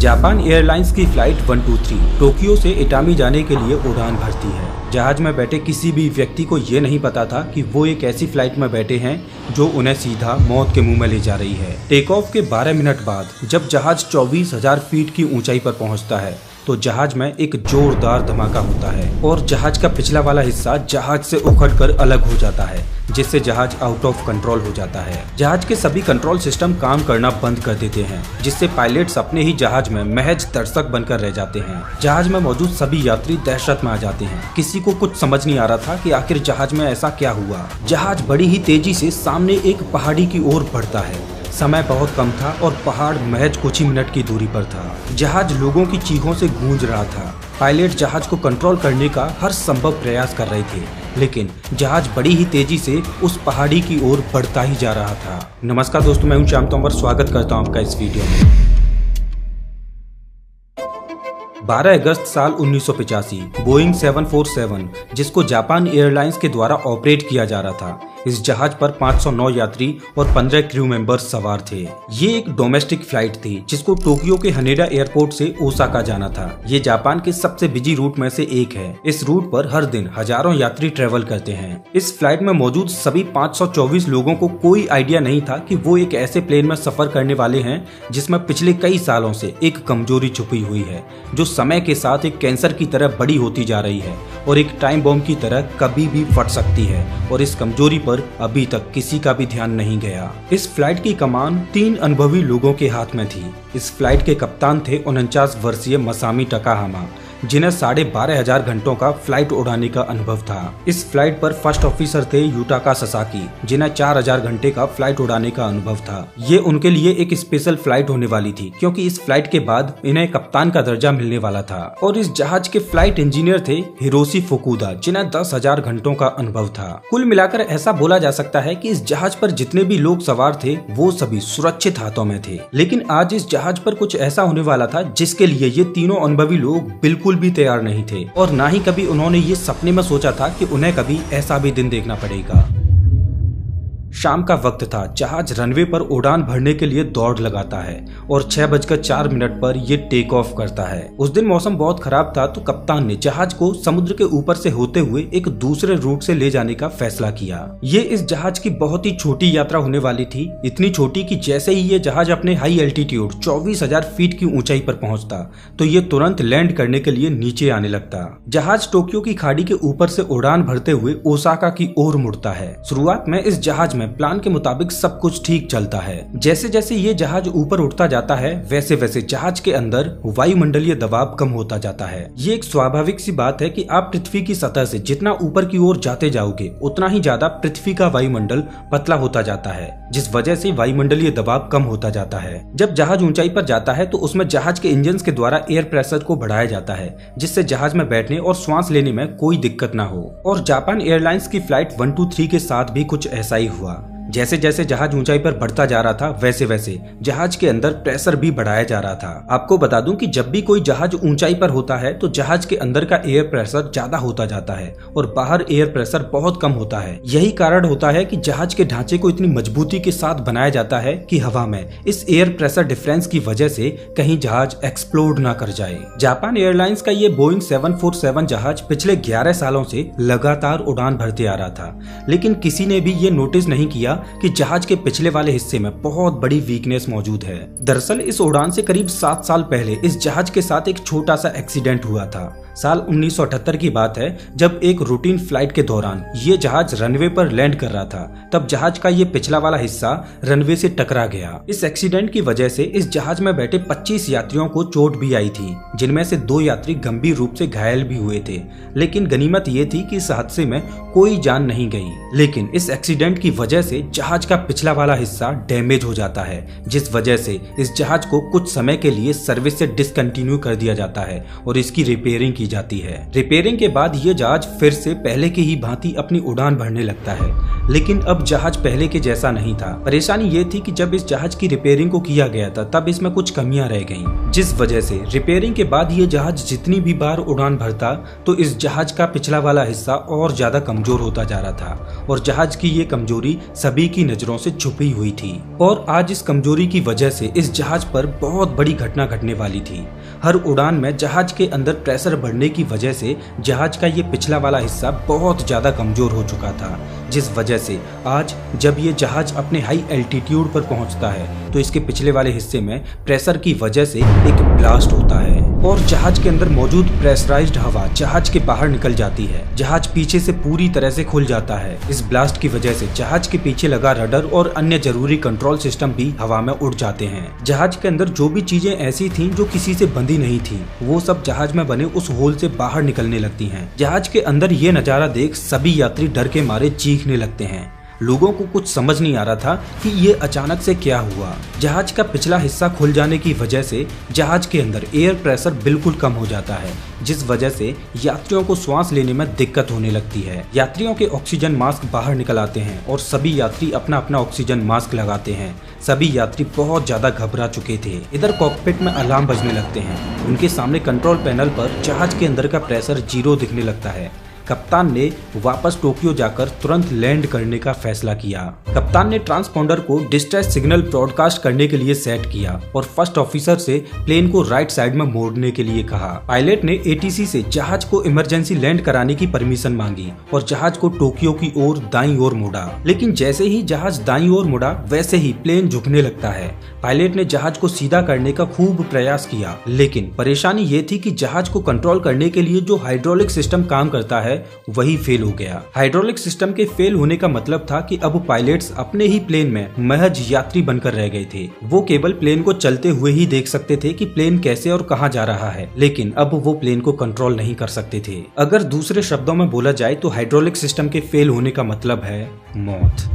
Japan airlines की flight 123 Tokyo से इटामी जाने के लिए उड़ान भरती है। जहाज में बैठे किसी भी व्यक्ति को ये नहीं पता था कि वो एक ऐसी फ्लाइट में बैठे हैं जो उन्हें सीधा मौत के मुंह में ले जा रही है। टेक ऑफ के 12 मिनट बाद जब जहाज 24,000 फीट की ऊंचाई पर पहुंचता है तो जहाज में एक जोरदार धमाका होता है और जहाज का पिछला वाला हिस्सा जहाज से उखड़कर अलग हो जाता है, जिससे जहाज आउट ऑफ कंट्रोल हो जाता है। जहाज के सभी कंट्रोल सिस्टम काम करना बंद कर देते हैं, जिससे पायलट्स अपने ही जहाज में महज दर्शक बनकर रह जाते हैं। जहाज में मौजूद सभी यात्री दहशत में आ जाते हैं। किसी को कुछ समझ नहीं आ रहा था कि आखिर जहाज में ऐसा क्या हुआ। जहाज बड़ी ही तेजी से सामने एक पहाड़ी की ओर बढ़ता है। समय बहुत कम था और पहाड़ महज कुछ ही मिनट की दूरी पर था। जहाज लोगों की चीखों से गूंज रहा था। पायलट जहाज को कंट्रोल करने का हर संभव प्रयास कर रहे थे, लेकिन जहाज बड़ी ही तेजी से उस पहाड़ी की ओर बढ़ता ही जा रहा था। नमस्कार दोस्तों, मैं हूं श्याम तोमर, स्वागत करता हूं आपका इस वीडियो में। 12 अगस्त साल 1985 बोइंग 747 जिसको जापान एयरलाइंस के द्वारा ऑपरेट किया जा रहा था। इस जहाज पर 509 यात्री और 15 क्रू मेंबर्स सवार थे। ये एक डोमेस्टिक फ्लाइट थी जिसको टोक्यो के हनेडा एयरपोर्ट से ओसाका जाना था। ये जापान के सबसे बिजी रूट में से एक है। इस रूट पर हर दिन हजारों यात्री ट्रेवल करते हैं। इस फ्लाइट में मौजूद सभी 524 लोगों को कोई आइडिया नहीं था कि वो एक ऐसे प्लेन में सफर करने वाले हैं जिसमें पिछले कई सालों से एक कमजोरी छुपी हुई है, जो समय के साथ एक कैंसर की तरह बड़ी होती जा रही है और एक टाइम बॉम्ब की तरह कभी भी फट सकती है। और इस कमजोरी पर अभी तक किसी का भी ध्यान नहीं गया। इस फ्लाइट की कमान 3 अनुभवी लोगों के हाथ में थी। इस फ्लाइट के कप्तान थे 49 वर्षीय मसामी टकाहामा, जिन्हें 12,500 घंटों का फ्लाइट उड़ाने का अनुभव था। इस फ्लाइट पर फर्स्ट ऑफिसर थे युटाका ससाकी, जिन्हें 4,000 घंटे का फ्लाइट उड़ाने का अनुभव था। ये उनके लिए एक स्पेशल फ्लाइट होने वाली थी, क्योंकि इस फ्लाइट के बाद इन्हें कप्तान का दर्जा मिलने वाला था। और इस जहाज के फ्लाइट इंजीनियर थे हिरोशी फुकुदा, जिन्हें 10,000 घंटों का अनुभव था। कुल मिलाकर ऐसा बोला जा सकता है कि इस जहाज पर जितने भी लोग सवार थे वो सभी सुरक्षित हाथों में थे। लेकिन आज इस जहाज पर कुछ ऐसा होने वाला था जिसके लिए ये तीनों अनुभवी लोग बिल्कुल भी तैयार नहीं थे और ना ही कभी उन्होंने ये सपने में सोचा था कि उन्हें कभी ऐसा भी दिन देखना पड़ेगा। शाम का वक्त था। जहाज रनवे पर उड़ान भरने के लिए दौड़ लगाता है और 6:04 पर ये टेक ऑफ करता है। उस दिन मौसम बहुत खराब था, तो कप्तान ने जहाज को समुद्र के ऊपर से होते हुए एक दूसरे रूट से ले जाने का फैसला किया। ये इस जहाज की बहुत ही छोटी यात्रा होने वाली थी, इतनी छोटी कि जैसे ही ये जहाज अपने हाई एल्टीट्यूड 24,000 फीट की ऊंचाई पर पहुंचता तो ये तुरंत लैंड करने के लिए नीचे आने लगता। जहाज टोक्यो की खाड़ी के ऊपर से उड़ान भरते हुए ओसाका की ओर मुड़ता है। शुरुआत में इस जहाज में प्लान के मुताबिक सब कुछ ठीक चलता है। जैसे जैसे ये जहाज ऊपर उठता जाता है वैसे वैसे जहाज के अंदर वायुमंडलीय दबाव कम होता जाता है। ये एक स्वाभाविक सी बात है कि आप पृथ्वी की सतह से जितना ऊपर की ओर जाते जाओगे उतना ही ज्यादा पृथ्वी का वायुमंडल पतला होता जाता है, जिस वजह से वायुमंडलीय दबाव कम होता जाता है। जब जहाज ऊंचाई पर जाता है तो उसमें जहाज के इंजन के द्वारा एयर प्रेशर को बढ़ाया जाता है, जिससे जहाज में बैठने और श्वास लेने में कोई दिक्कत न हो। और जापान एयरलाइंस की फ्लाइट 123 के साथ भी कुछ ऐसा ही हुआ। जैसे जैसे जहाज ऊंचाई पर बढ़ता जा रहा था वैसे वैसे जहाज के अंदर प्रेशर भी बढ़ाया जा रहा था। आपको बता दूं कि जब भी कोई जहाज ऊंचाई पर होता है तो जहाज के अंदर का एयर प्रेशर ज्यादा होता जाता है और बाहर एयर प्रेशर बहुत कम होता है। यही कारण होता है कि जहाज के ढांचे को इतनी मजबूती के साथ बनाया जाता है कि हवा में इस एयर प्रेशर डिफरेंस की वजह से कहीं जहाज एक्सप्लोड ना कर जाए। जापान एयरलाइंस का ये बोइंग 747 जहाज पिछले 11 सालों से लगातार उड़ान भरते आ रहा था, लेकिन किसी ने भी ये नोटिस नहीं किया कि जहाज के पिछले वाले हिस्से में बहुत बड़ी वीकनेस मौजूद है। दरअसल इस उड़ान से करीब 7 साल पहले इस जहाज के साथ एक छोटा सा एक्सीडेंट हुआ था। साल 1978 की बात है, जब एक रूटीन फ्लाइट के दौरान ये जहाज रनवे पर लैंड कर रहा था, तब जहाज का ये पिछला वाला हिस्सा रनवे से टकरा गया। इस एक्सीडेंट की वजह से इस जहाज में बैठे 25 यात्रियों को चोट भी आई थी, जिनमें से 2 यात्री गंभीर रूप से घायल भी हुए थे। लेकिन गनीमत ये थी कि इस हादसे में कोई जान नहीं गई। लेकिन इस एक्सीडेंट की वजह से जहाज का पिछला वाला हिस्सा डैमेज हो जाता है, जिस वजह से इस जहाज को कुछ समय के लिए सर्विस से डिसकंटिन्यू कर दिया जाता है और इसकी रिपेयरिंग की की जाती है। रिपेयरिंग के बाद ये जहाज फिर से पहले की ही भांति अपनी उड़ान भरने लगता है, लेकिन अब जहाज पहले के जैसा नहीं था। परेशानी ये थी कि जब इस जहाज की रिपेयरिंग को किया गया था तब इसमें कुछ कमियां रह गईं, जिस वजह से रिपेयरिंग के बाद ये जहाज जितनी भी बार उड़ान भरता तो इस जहाज का पिछला वाला हिस्सा और ज्यादा कमजोर होता जा रहा था और जहाज की ये कमजोरी सभी की नजरों से छुपी हुई थी। और आज इस कमजोरी की वजह से इस जहाज पर बहुत बड़ी घटना घटने वाली थी। हर उड़ान में जहाज के अंदर प्रेशर बढ़ने की वजह से जहाज का ये पिछला वाला हिस्सा बहुत ज्यादा कमजोर हो चुका था, जिस वजह से आज जब ये जहाज अपने हाई एल्टीट्यूड पर पहुंचता है तो इसके पिछले वाले हिस्से में प्रेशर की वजह से एक ब्लास्ट होता है और जहाज के अंदर मौजूद प्रेशराइज्ड हवा जहाज के बाहर निकल जाती है। जहाज पीछे से पूरी तरह से खुल जाता है। इस ब्लास्ट की वजह से जहाज के पीछे लगा रडर और अन्य जरूरी कंट्रोल सिस्टम भी हवा में उड़ जाते हैं। जहाज के अंदर जो भी चीजें ऐसी थीं जो किसी से बंधी नहीं थी, वो सब जहाज में बने उस होल से बाहर निकलने लगती हैं। जहाज के अंदर ये नजारा देख सभी यात्री डर के मारे चीखने लगते हैं। लोगों को कुछ समझ नहीं आ रहा था कि ये अचानक से क्या हुआ। जहाज का पिछला हिस्सा खुल जाने की वजह से जहाज के अंदर एयर प्रेशर बिल्कुल कम हो जाता है, जिस वजह से यात्रियों को सांस लेने में दिक्कत होने लगती है। यात्रियों के ऑक्सीजन मास्क बाहर निकल आते हैं और सभी यात्री अपना अपना ऑक्सीजन मास्क लगाते हैं। सभी यात्री बहुत ज्यादा घबरा चुके थे। इधर कॉकपिट में अलार्म बजने लगते हैं। उनके सामने कंट्रोल पैनल पर जहाज के अंदर का प्रेशर 0 दिखने लगता है। कप्तान ने वापस टोक्यो जाकर तुरंत लैंड करने का फैसला किया। कप्तान ने ट्रांसपोंडर को डिस्ट्रेस सिग्नल ब्रॉडकास्ट करने के लिए सेट किया और फर्स्ट ऑफिसर से प्लेन को राइट साइड में मोड़ने के लिए कहा। पायलट ने एटीसी से जहाज को इमरजेंसी लैंड कराने की परमिशन मांगी और जहाज को टोक्यो की ओर दाईं ओर मोड़ा, लेकिन जैसे ही जहाज दाईं ओर मुड़ा वैसे ही प्लेन झुकने लगता है। पायलट ने जहाज को सीधा करने का खूब प्रयास किया, लेकिन परेशानी ये थी कि जहाज को कंट्रोल करने के लिए जो हाइड्रोलिक सिस्टम काम करता है वही फेल हो गया। हाइड्रोलिक सिस्टम के फेल होने का मतलब था कि अब पायलट्स अपने ही प्लेन में महज यात्री बनकर रह गए थे। वो केवल प्लेन को चलते हुए ही देख सकते थे कि प्लेन कैसे और कहां जा रहा है, लेकिन अब वो प्लेन को कंट्रोल नहीं कर सकते थे। अगर दूसरे शब्दों में बोला जाए तो हाइड्रोलिक सिस्टम के फेल होने का मतलब है मौत।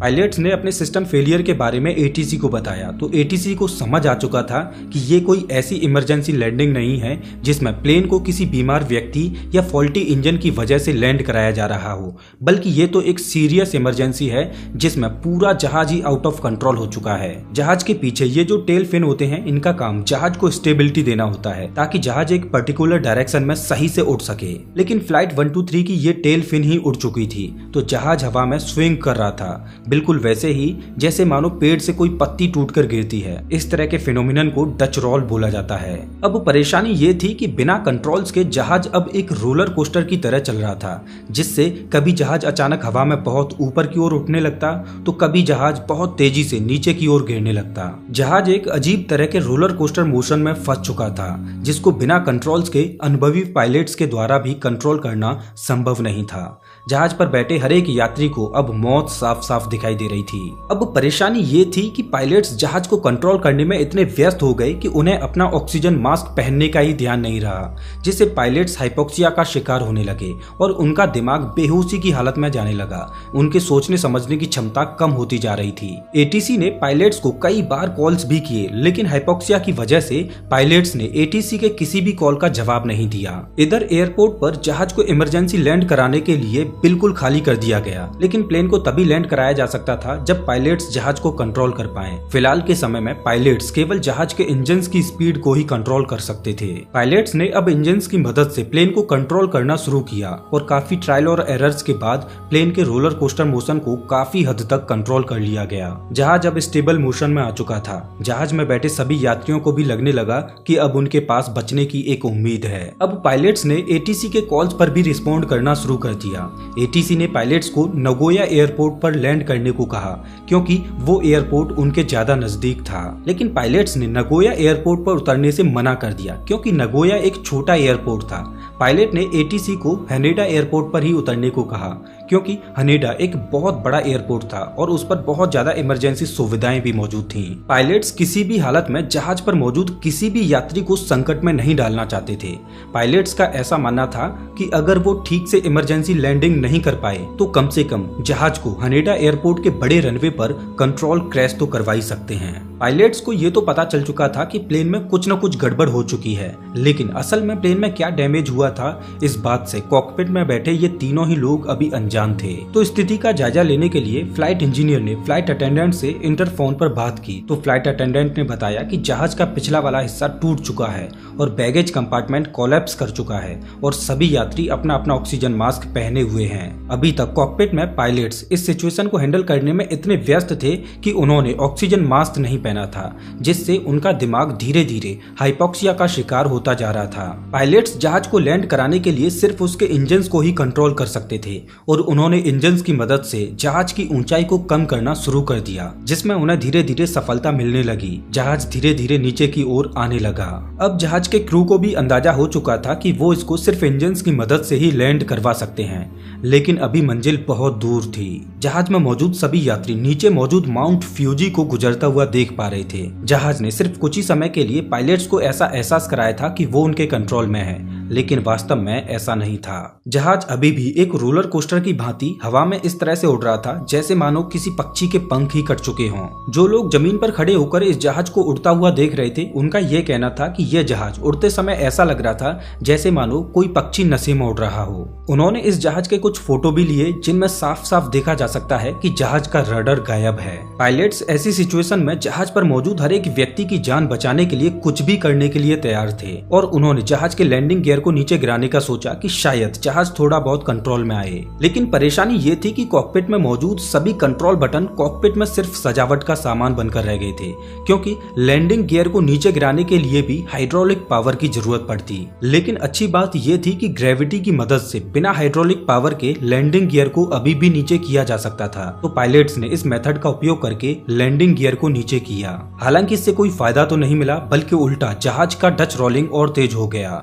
पायलट्स ने अपने सिस्टम फेलियर के बारे में एटीसी को बताया तो एटीसी को समझ आ चुका था कि ये कोई ऐसी इमरजेंसी लैंडिंग नहीं है जिसमें प्लेन को किसी बीमार व्यक्ति या फॉल्टी इंजन की वजह से लैंड कराया जा रहा हो, बल्कि ये तो एक सीरियस इमरजेंसी है जिसमें पूरा जहाज ही आउट ऑफ कंट्रोल हो चुका है। जहाज के पीछे ये जो टेल फिन होते हैं, इनका काम जहाज को स्टेबिलिटी देना होता है ताकि जहाज एक पर्टिकुलर डायरेक्शन में सही से उड़ सके, लेकिन फ्लाइट 123 की ये टेल फिन ही उड़ चुकी थी तो जहाज हवा में स्विंग कर रहा था, बिल्कुल वैसे ही जैसे मानो पेड़ से कोई पत्ती टूटकर गिरती है। इस तरह के फिनोमिनन को डच रोल बोला जाता है। अब परेशानी ये थी कि बिना कंट्रोल्स के जहाज अब एक रोलर कोस्टर की तरह चल रहा था, जिससे कभी जहाज अचानक हवा में बहुत ऊपर की ओर उठने लगता तो कभी जहाज बहुत तेजी से नीचे की ओर गिरने लगता। जहाज एक अजीब तरह के रोलर कोस्टर मोशन में फंस चुका था, जिसको बिना कंट्रोल्स के अनुभवी पायलट्स के द्वारा भी कंट्रोल करना संभव नहीं था। जहाज पर बैठे हर एक यात्री को अब मौत साफ साफ दिखाई दे रही थी। अब परेशानी ये थी कि पायलट्स जहाज को कंट्रोल करने में इतने व्यस्त हो गए कि उन्हें अपना ऑक्सीजन मास्क पहनने का ही ध्यान नहीं रहा, जिससे पायलट्स हाइपोक्सिया का शिकार होने लगे और उनका दिमाग बेहोशी की हालत में जाने लगा। उनके सोचने समझने की क्षमता कम होती जा रही थी। एटीसी ने पायलट्स को कई बार कॉल्स भी किए, लेकिन हाइपोक्सिया की वजह से पायलट्स ने एटीसी के किसी भी कॉल का जवाब नहीं दिया। इधर एयरपोर्ट पर जहाज को इमरजेंसी लैंड कराने के लिए बिल्कुल खाली कर दिया गया, लेकिन प्लेन को तभी लैंड कराया जा सकता था जब पायलट्स जहाज को कंट्रोल कर पाएं। फिलहाल के समय में पायलट्स केवल जहाज के इंजन्स की स्पीड को ही कंट्रोल कर सकते थे। पायलट्स ने अब इंजन्स की मदद से प्लेन को कंट्रोल करना शुरू किया और काफी ट्रायल और एरर्स के बाद प्लेन के रोलर कोस्टर मोशन को काफी हद तक कंट्रोल कर लिया गया। जहाज अब स्टेबल मोशन में आ चुका था। जहाज में बैठे सभी यात्रियों को भी लगने लगा कि अब उनके पास बचने की एक उम्मीद है। अब पायलट्स ने एटीसी के कॉल्स पर भी रिस्पॉन्ड करना शुरू कर दिया। एटीसी ने पायलट्स को नगोया एयरपोर्ट पर लैंड करने को कहा क्योंकि वो एयरपोर्ट उनके ज्यादा नजदीक था, लेकिन पायलट्स ने नगोया एयरपोर्ट पर उतरने से मना कर दिया क्योंकि नगोया एक छोटा एयरपोर्ट था। पायलट ने एटीसी को हनेडा एयरपोर्ट पर ही उतरने को कहा क्योंकि हनेडा एक बहुत बड़ा एयरपोर्ट था और उस पर बहुत ज्यादा इमरजेंसी सुविधाएं भी मौजूद थीं। पायलट्स किसी भी हालत में जहाज पर मौजूद किसी भी यात्री को संकट में नहीं डालना चाहते थे। पायलट्स का ऐसा मानना था कि अगर वो ठीक से इमरजेंसी लैंडिंग नहीं कर पाए तो कम से कम जहाज को हनेडा एयरपोर्ट के बड़े रनवे पर कंट्रोल क्रैश तो करवा ही सकते हैं। पायलट्स को ये तो पता चल चुका था कि प्लेन में कुछ न कुछ गड़बड़ हो चुकी है, लेकिन असल में प्लेन में क्या डैमेज हुआ था इस बात से कॉकपिट में बैठे ये तीनों ही लोग अभी अनजान थे। तो स्थिति का जायजा लेने के लिए फ्लाइट इंजीनियर ने फ्लाइट अटेंडेंट से इंटरफोन पर बात की तो फ्लाइट अटेंडेंट ने बताया कि जहाज का पिछला वाला हिस्सा टूट चुका है और बैगेज कंपार्टमेंट कोलैप्स कर चुका है और सभी यात्री अपना अपना ऑक्सीजन मास्क पहने हुए हैं। अभी तक कॉकपिट में पायलट्स इस सिचुएशन को हैंडल करने में इतने व्यस्त थे कि उन्होंने ऑक्सीजन मास्क नहीं पहना था, जिससे उनका दिमाग धीरे धीरे हाइपोक्सिया का शिकार होता जा रहा था। पायलट्स जहाज को लैंड कराने के लिए सिर्फ उसके इंजन्स को ही कंट्रोल कर सकते थे और उन्होंने इंजन्स की मदद से जहाज की ऊंचाई को कम करना शुरू कर दिया, जिसमें उन्हें धीरे धीरे सफलता मिलने लगी। जहाज धीरे धीरे नीचे की ओर आने लगा। अब जहाज के क्रू को भी अंदाजा हो चुका था कि वो इसको सिर्फ इंजन्स की मदद से ही लैंड करवा सकते हैं, लेकिन अभी मंजिल बहुत दूर थी। जहाज में मौजूद सभी यात्री नीचे मौजूद माउंट फ्यूजी को गुजरता हुआ देख पा रहे थे। जहाज ने सिर्फ कुछ ही समय के लिए पायलट्स को ऐसा एहसास कराया था कि वो उनके कंट्रोल में है, लेकिन वास्तव में ऐसा नहीं था। जहाज अभी भी एक रोलर कोस्टर की भांति हवा में इस तरह से उड़ रहा था जैसे मानो किसी पक्षी के पंख ही कट चुके हों। जो लोग जमीन पर खड़े होकर इस जहाज को उड़ता हुआ देख रहे थे, उनका ये कहना था कि यह जहाज उड़ते समय ऐसा लग रहा था जैसे मानो कोई पक्षी नशे में उड़ रहा हो। उन्होंने इस जहाज के कुछ फोटो भी लिए जिनमें साफ साफ देखा जा सकता है कि जहाज का रडर गायब है। पायलट्स ऐसी सिचुएशन में जहाज पर मौजूद हर एक व्यक्ति की जान बचाने के लिए कुछ भी करने के लिए तैयार थे और उन्होंने जहाज के लैंडिंग गियर को नीचे गिराने का सोचा कि शायद जहाज थोड़ा बहुत कंट्रोल में आए। लेकिन परेशानी ये थी कि कॉकपिट में मौजूद सभी कंट्रोल बटन कॉकपिट में सिर्फ सजावट का सामान बनकर रह गए थे, क्योंकि लैंडिंग गियर को नीचे गिराने के लिए भी हाइड्रोलिक पावर की जरूरत पड़ती। लेकिन अच्छी बात ये थी कि ग्रेविटी की मदद से बिना हाइड्रोलिक पावर के लैंडिंग गियर को अभी भी नीचे किया जा सकता था। तो पायलट्स ने इस मेथड का उपयोग करके लैंडिंग गियर को नीचे किया। हालांकि इससे कोई फायदा तो नहीं मिला, बल्कि उल्टा जहाज का डच रोलिंग और तेज हो गया।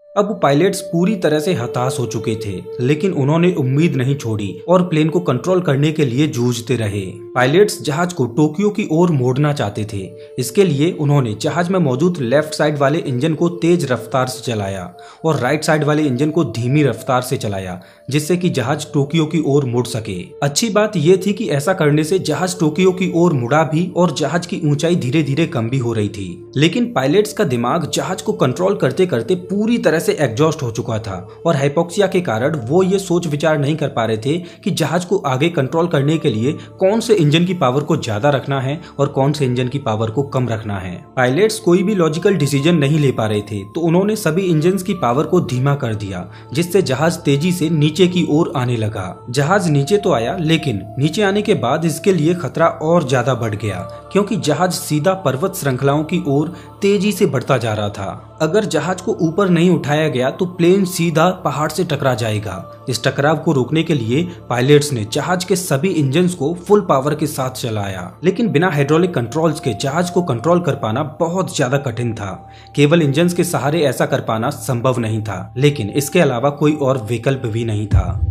अब पायलट्स पूरी तरह से हताश हो चुके थे, लेकिन उन्होंने उम्मीद नहीं छोड़ी और प्लेन को कंट्रोल करने के लिए जूझते रहे। पायलट्स जहाज को टोक्यो की ओर मोड़ना चाहते थे। इसके लिए उन्होंने जहाज में मौजूद लेफ्ट साइड वाले इंजन को तेज रफ्तार से चलाया और राइट साइड वाले इंजन को धीमी रफ्तार से चलाया, जिससे कि जहाज टोक्यो की ओर मुड़ सके। अच्छी बात यह थी कि ऐसा करने से जहाज टोक्यो की ओर मुड़ा भी और जहाज की ऊंचाई धीरे धीरे कम भी हो रही थी। लेकिन पायलट्स का दिमाग जहाज को कंट्रोल करते करते पूरी तरह से एग्जॉस्ट हो चुका था और हाइपोक्सिया के कारण वो ये सोच विचार नहीं कर पा रहे थे कि जहाज को आगे कंट्रोल करने के लिए कौन से इंजन की पावर को ज्यादा रखना है और कौन से इंजन की पावर को कम रखना है। पायलट्स कोई भी लॉजिकल डिसीजन नहीं ले पा रहे थे, तो उन्होंने सभी इंजन की पावर को धीमा कर दिया, जिससे जहाज तेजी से नीचे की ओर आने लगा। जहाज नीचे तो आया, लेकिन नीचे आने के बाद इसके लिए खतरा और ज्यादा बढ़ गया, क्योंकि जहाज सीधा पर्वत श्रृंखलाओं की ओर तेजी से बढ़ता जा रहा था। अगर जहाज को ऊपर नहीं उठाया गया तो प्लेन सीधा पहाड़ से टकरा जाएगा। इस टकराव को रोकने के लिए पायलट्स ने जहाज के सभी इंजन्स को फुल पावर के साथ चलाया, लेकिन बिना हाइड्रोलिक कंट्रोल्स के जहाज को कंट्रोल कर पाना बहुत ज्यादा कठिन था। केवल इंजन्स के सहारे ऐसा कर पाना संभव नहीं था, लेकिन इसके अलावा कोई और विकल्प भी नहीं था।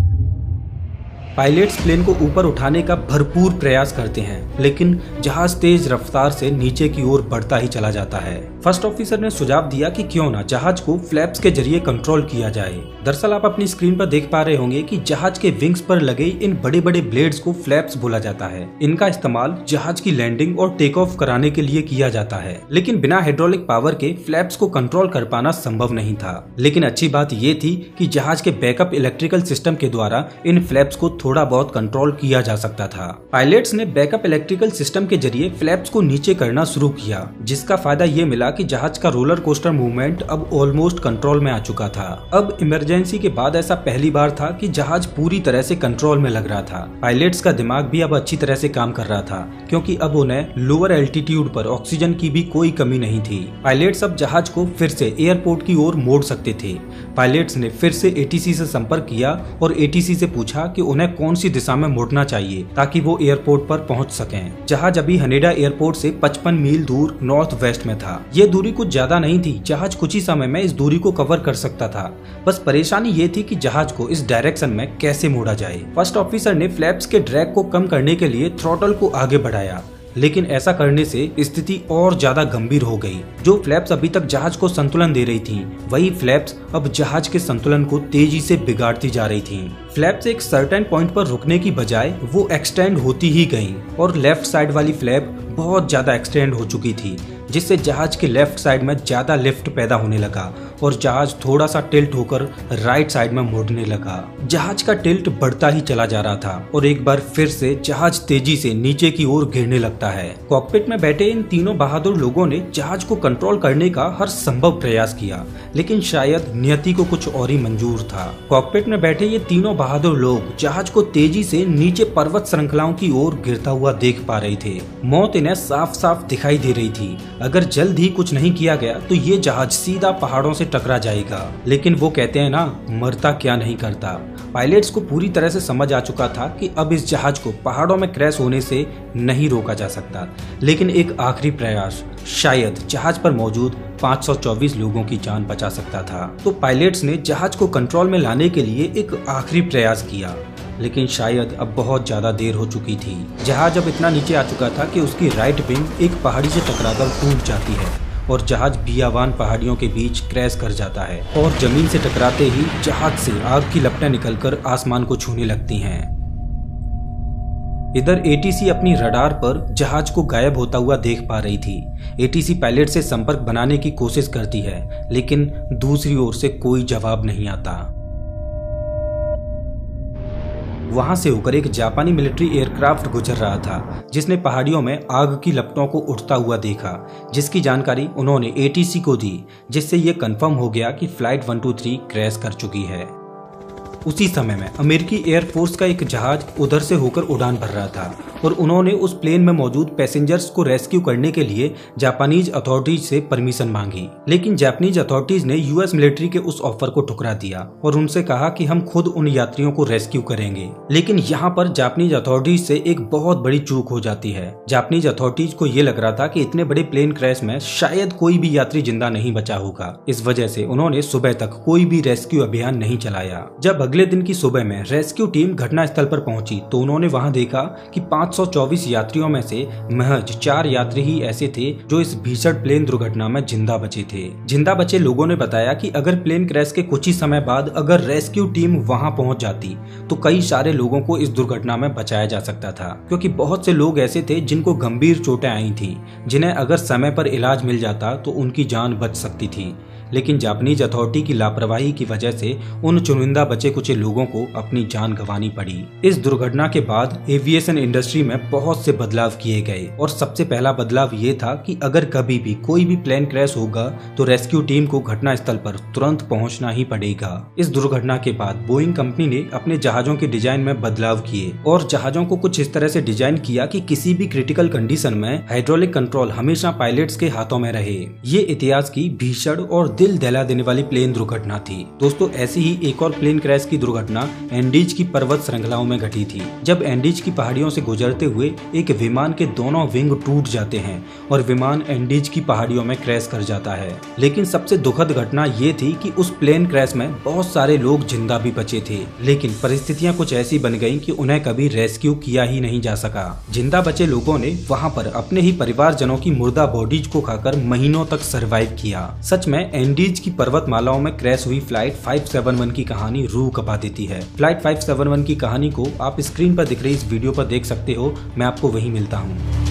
पायलट्स प्लेन को ऊपर उठाने का भरपूर प्रयास करते हैं, लेकिन जहाज तेज रफ्तार से नीचे की ओर बढ़ता ही चला जाता है। फर्स्ट ऑफिसर ने सुझाव दिया कि क्यों ना जहाज को फ्लैप्स के जरिए कंट्रोल किया जाए। दरअसल आप अपनी स्क्रीन पर देख पा रहे होंगे कि जहाज के विंग्स पर लगे इन बड़े बड़े ब्लेड्स को फ्लैप्स बोला जाता है। इनका इस्तेमाल जहाज की लैंडिंग और टेक ऑफ कराने के लिए किया जाता है, लेकिन बिना हाइड्रोलिक पावर के फ्लैप्स को कंट्रोल कर पाना संभव नहीं था। लेकिन अच्छी बात ये थी कि जहाज के बैकअप इलेक्ट्रिकल सिस्टम के द्वारा इन फ्लैप्स को थोड़ा बहुत कंट्रोल किया जा सकता था। पायलट्स ने बैकअप इलेक्ट्रिकल सिस्टम के जरिए फ्लैप्स को नीचे करना शुरू किया, जिसका फायदा ये मिला कि जहाज का रोलर कोस्टर मूवमेंट अब ऑलमोस्ट कंट्रोल में आ चुका था। अब इमरजेंसी के बाद ऐसा पहली बार था कि जहाज पूरी तरह से कंट्रोल में लग रहा था। पायलट्स का दिमाग भी अब अच्छी तरह से काम कर रहा था, क्योंकि अब उन्हें लोअर एल्टीट्यूड पर ऑक्सीजन की भी कोई कमी नहीं थी। पायलट्स अब जहाज को फिर से एयरपोर्ट की ओर मोड़ सकते थे। पायलट्स ने फिर से एटीसी से संपर्क किया और एटीसी से पूछा कि उन्हें कौन सी दिशा में मुड़ना चाहिए ताकि वो एयरपोर्ट पर पहुंच सकें। जहाज अभी हनेडा एयरपोर्ट से 55 मील दूर नॉर्थ वेस्ट में था। ये दूरी कुछ ज्यादा नहीं थी, जहाज कुछ ही समय में इस दूरी को कवर कर सकता था। बस परेशानी ये थी कि जहाज को इस डायरेक्शन में कैसे मोड़ा जाए। फर्स्ट ऑफिसर ने फ्लैप्स के ड्रैग को कम करने के लिए थ्रॉटल को आगे बढ़ाया, लेकिन ऐसा करने से स्थिति और ज्यादा गंभीर हो गई। जो फ्लैप्स अभी तक जहाज को संतुलन दे रही थी, वही फ्लैप्स अब जहाज के संतुलन को तेजी से बिगाड़ती जा रही थी। फ्लैप्स एक सर्टेन पॉइंट पर रुकने की बजाय वो एक्सटेंड होती ही गई और लेफ्ट साइड वाली फ्लैप बहुत ज्यादा एक्सटेंड हो चुकी थी, जिससे जहाज के लेफ्ट साइड में ज्यादा लिफ्ट पैदा होने लगा और जहाज थोड़ा सा टिल्ट होकर राइट साइड में मुड़ने लगा। जहाज का टिल्ट बढ़ता ही चला जा रहा था और एक बार फिर से जहाज तेजी से नीचे की ओर गिरने लगता है। कॉकपिट में बैठे इन तीनों बहादुर लोगों ने जहाज को कंट्रोल करने का हर संभव प्रयास किया, लेकिन शायद नियति को कुछ और ही मंजूर था। कॉकपिट में बैठे ये तीनों बहादुर लोग जहाज को तेजी से नीचे पर्वत श्रृंखलाओं की ओर गिरता हुआ देख पा रहे थे। मौत इन्हें साफ साफ दिखाई दे रही थी। अगर जल्द ही कुछ नहीं किया गया तो ये जहाज सीधा पहाड़ों से टकरा जाएगा। लेकिन वो कहते हैं ना, मरता क्या नहीं करता। पायलट्स को पूरी तरह से समझ आ चुका था कि अब इस जहाज को पहाड़ों में क्रैश होने से नहीं रोका जा सकता, लेकिन एक आखिरी प्रयास शायद जहाज पर मौजूद 524 लोगों की जान बचा सकता था। तो पायलट्स ने जहाज को कंट्रोल में लाने के लिए एक आखिरी प्रयास किया, लेकिन शायद अब बहुत ज्यादा देर हो चुकी थी। जहाज अब इतना नीचे आ चुका था कि उसकी राइट विंग एक पहाड़ी से टकराकर टूट जाती है और जहाज बियावान पहाड़ियों के बीच क्रैश कर जाता है और जमीन से टकराते ही जहाज से आग की लपटें निकलकर आसमान को छूने लगती हैं। इधर एटीसी अपनी रडार पर जहाज को गायब होता हुआ देख पा रही थी। एटीसी पायलट से संपर्क बनाने की कोशिश करती है, लेकिन दूसरी ओर से कोई जवाब नहीं आता। वहां से होकर एक जापानी मिलिट्री एयरक्राफ्ट गुजर रहा था, जिसने पहाड़ियों में आग की लपटों को उठता हुआ देखा, जिसकी जानकारी उन्होंने एटीसी को दी, जिससे ये कंफर्म हो गया कि फ्लाइट 123 क्रैश कर चुकी है। उसी समय में अमेरिकी एयरफोर्स का एक जहाज उधर से होकर उड़ान भर रहा था और उन्होंने उस प्लेन में मौजूद पैसेंजर्स को रेस्क्यू करने के लिए जापानीज अथॉरिटीज से परमिशन मांगी, लेकिन जापानीज अथॉरिटीज ने यूएस मिलिट्री के उस ऑफर को ठुकरा दिया और उनसे कहा कि हम खुद उन यात्रियों को रेस्क्यू करेंगे। लेकिन यहाँ पर जापानीज अथॉरिटीज से एक बहुत बड़ी चूक हो जाती है। जापानीज अथॉरिटीज को ये लग रहा था कि इतने बड़े प्लेन क्रैश में शायद कोई भी यात्री जिंदा नहीं बचा होगा। इस वजह से उन्होंने सुबह तक कोई भी रेस्क्यू अभियान नहीं चलाया। जब अगले दिन की सुबह में रेस्क्यू टीम घटनास्थल पर पहुंची तो उन्होंने वहां देखा कि 524 यात्रियों में से महज 4 यात्री ही ऐसे थे जो इस भीषण प्लेन दुर्घटना में जिंदा बचे थे। जिंदा बचे लोगों ने बताया कि अगर प्लेन क्रैश के कुछ ही समय बाद अगर रेस्क्यू टीम वहां पहुंच जाती तो कई सारे लोगों को इस दुर्घटना में बचाया जा सकता था, क्योंकि बहुत से लोग ऐसे थे जिनको गंभीर चोटें आई थी, जिन्हें अगर समय पर इलाज मिल जाता तो उनकी जान बच सकती थी। लेकिन जापानीज अथॉरिटी की लापरवाही की वजह से उन चुनिंदा बचे कुचे लोगों को अपनी जान गंवानी पड़ी। इस दुर्घटना के बाद एविएशन इंडस्ट्री में बहुत से बदलाव किए गए और सबसे पहला बदलाव ये था कि अगर कभी भी कोई भी प्लेन क्रैश होगा तो रेस्क्यू टीम को घटनास्थल पर तुरंत पहुंचना ही पड़ेगा। इस दुर्घटना के बाद बोइंग कंपनी ने अपने जहाजों के डिजाइन में बदलाव किए और जहाजों को कुछ इस तरह से डिजाइन किया कि किसी भी क्रिटिकल कंडीशन में हाइड्रोलिक कंट्रोल हमेशा पायलट्स के हाथों में रहे। ये इतिहास की भीषण और दिल दहला देने वाली प्लेन दुर्घटना थी। दोस्तों, ऐसी ही एक और प्लेन क्रैश की दुर्घटना एंडीज की पर्वत श्रृंखलाओं में घटी थी, जब एंडीज की पहाड़ियों से गुजरते हुए एक विमान के दोनों विंग टूट जाते हैं और विमान एंडीज की पहाड़ियों में क्रैश कर जाता है। लेकिन सबसे दुखद घटना ये थी कि उस प्लेन क्रैश में बहुत सारे लोग जिंदा भी बचे थे, लेकिन परिस्थितियां कुछ ऐसी बन गईं कि उन्हें कभी रेस्क्यू किया ही नहीं जा सका। जिंदा बचे लोगों ने वहां पर अपने ही परिवारजनों की मुर्दा बॉडीज को खाकर महीनों तक सरवाइव किया। सच में एंडीज की पर्वतमालाओं में क्रैश हुई फ्लाइट 571 की कहानी रूह कपा देती है। फ्लाइट 571 की कहानी को आप स्क्रीन पर दिख रही इस वीडियो पर देख सकते हो। मैं आपको वहीं मिलता हूँ।